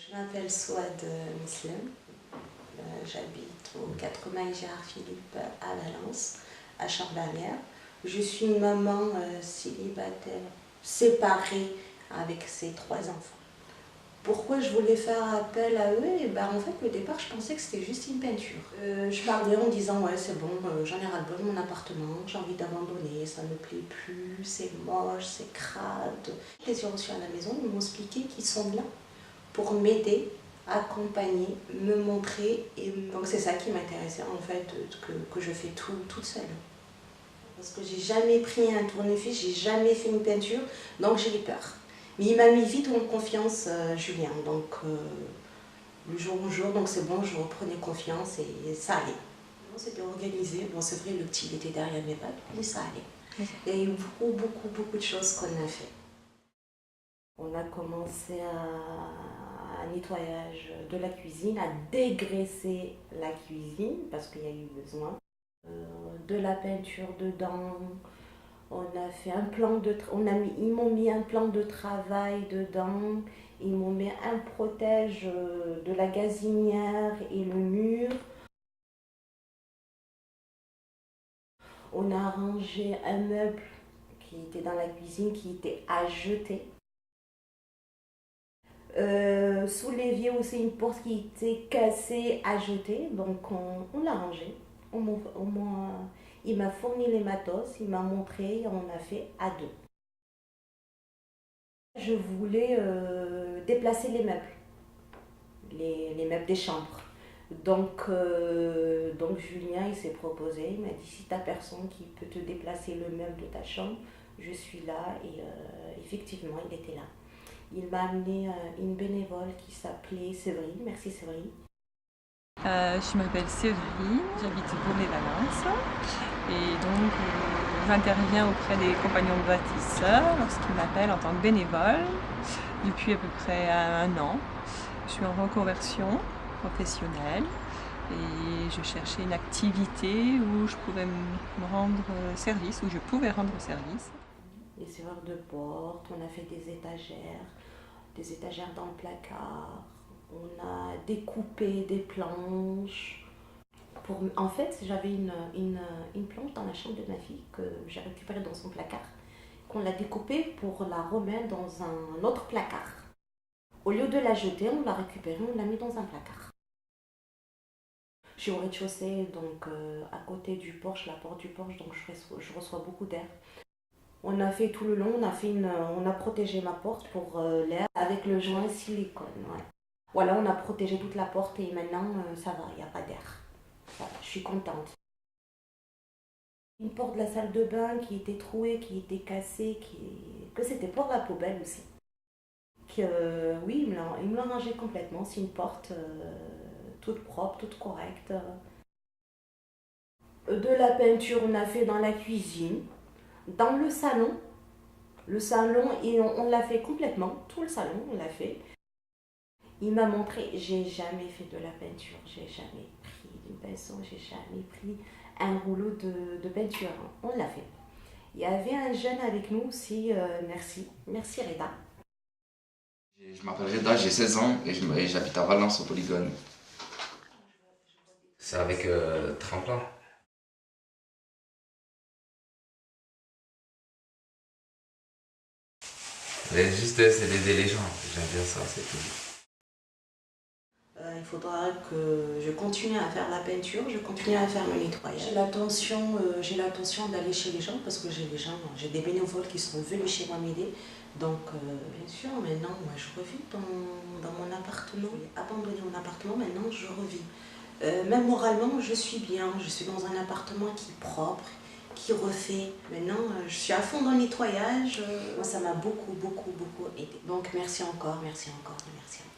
Je m'appelle Souad Muslim, j'habite au 80 Gérard Philippe à Valence, à Champ-Barnières. Je suis une maman célibataire, séparée avec ses 3 enfants. Pourquoi je voulais faire appel à eux? Et ben, en fait, au départ, je pensais que c'était juste une peinture. Je parlais en disant, ouais, c'est bon, j'en ai ras-le-bol de mon appartement, j'ai envie d'abandonner, ça ne me plaît plus, c'est moche, c'est crade. Je les ai reçus à la maison, ils m'ont expliqué qu'ils sont là pour m'aider, accompagner, me montrer. Et donc c'est ça qui m'intéressait en fait, que je fais tout toute seule. Parce que j'ai jamais pris un tournevis, j'ai jamais fait une peinture, donc j'ai peur. Mais il m'a mis vite en confiance, Julien, donc le jour au jour, donc c'est bon, je reprenais confiance et ça allait. C'était organisé, bon c'est vrai, le petit il était derrière mes pattes, mais ça allait. Il y a eu beaucoup de choses qu'on a fait. On a commencé un nettoyage de la cuisine, à dégraisser la cuisine parce qu'il y a eu besoin. De la peinture dedans, on a fait un plan de ils m'ont mis un plan de travail dedans, ils m'ont mis un protège de la gazinière et le mur. On a rangé un meuble qui était dans la cuisine, qui était à jeter. Sous l'évier aussi une porte qui était cassée à jeter, donc on l'a rangé. Il m'a fourni les matos, il m'a montré, on a fait à 2. Je voulais déplacer les meubles, les meubles des chambres. Donc Julien il s'est proposé, il m'a dit si tu n'as personne qui peut te déplacer le meuble de ta chambre, je suis là et effectivement il était là. Il m'a amené une bénévole qui s'appelait Séverine. Merci Séverine. Je m'appelle Séverine, j'habite Bourg-les-Valence et donc j'interviens auprès des compagnons de bâtisseurs lorsqu'ils m'appellent en tant que bénévole depuis à peu près 1 an. Je suis en reconversion professionnelle et je cherchais une activité où je pouvais me rendre service, où je pouvais rendre service. Les serrures de porte, on a fait des étagères dans le placard, on a découpé des planches. En fait, j'avais une planche dans la chambre de ma fille que j'ai récupérée dans son placard, qu'on l'a découpée pour la remettre dans un autre placard. Au lieu de la jeter, on l'a récupérée, on l'a mis dans un placard. Je suis au rez-de-chaussée, donc à côté du porche, la porte du porche, donc je reçois beaucoup d'air. On a fait tout le long, on a protégé ma porte pour l'air avec le joint silicone. Ouais. Voilà, on a protégé toute la porte et maintenant ça va, il n'y a pas d'air. Voilà, je suis contente. Une porte de la salle de bain qui était trouée, qui était cassée, que c'était pour la poubelle aussi. Oui, il me l'a rangée complètement. C'est une porte toute propre, toute correcte. De la peinture, on a fait dans la cuisine, dans le salon. Le salon, et on l'a fait complètement, tout le salon, on l'a fait. Il m'a montré, j'ai jamais fait de la peinture, j'ai jamais pris du pinceau, j'ai jamais pris un rouleau de peinture. On l'a fait. Il y avait un jeune avec nous aussi, merci Reda. Je m'appelle Reda, j'ai 16 ans et j'habite à Valence au Polygone. C'est avec tremplin. Mais juste, c'est d'aider les gens. J'aime bien ça, c'est tout. Il faudra que je continue à faire la peinture, je continue à faire le nettoyage. J'ai l'intention d'aller chez les gens parce que j'ai des bénévoles qui sont venus chez moi m'aider. Donc bien sûr, maintenant moi je revis dans mon appartement. J'ai abandonné mon appartement, maintenant je revis. Même moralement, je suis bien, je suis dans un appartement qui est propre, qui refait. Maintenant, je suis à fond dans le nettoyage. Moi, ça m'a beaucoup aidé. Donc merci encore, merci encore, merci encore.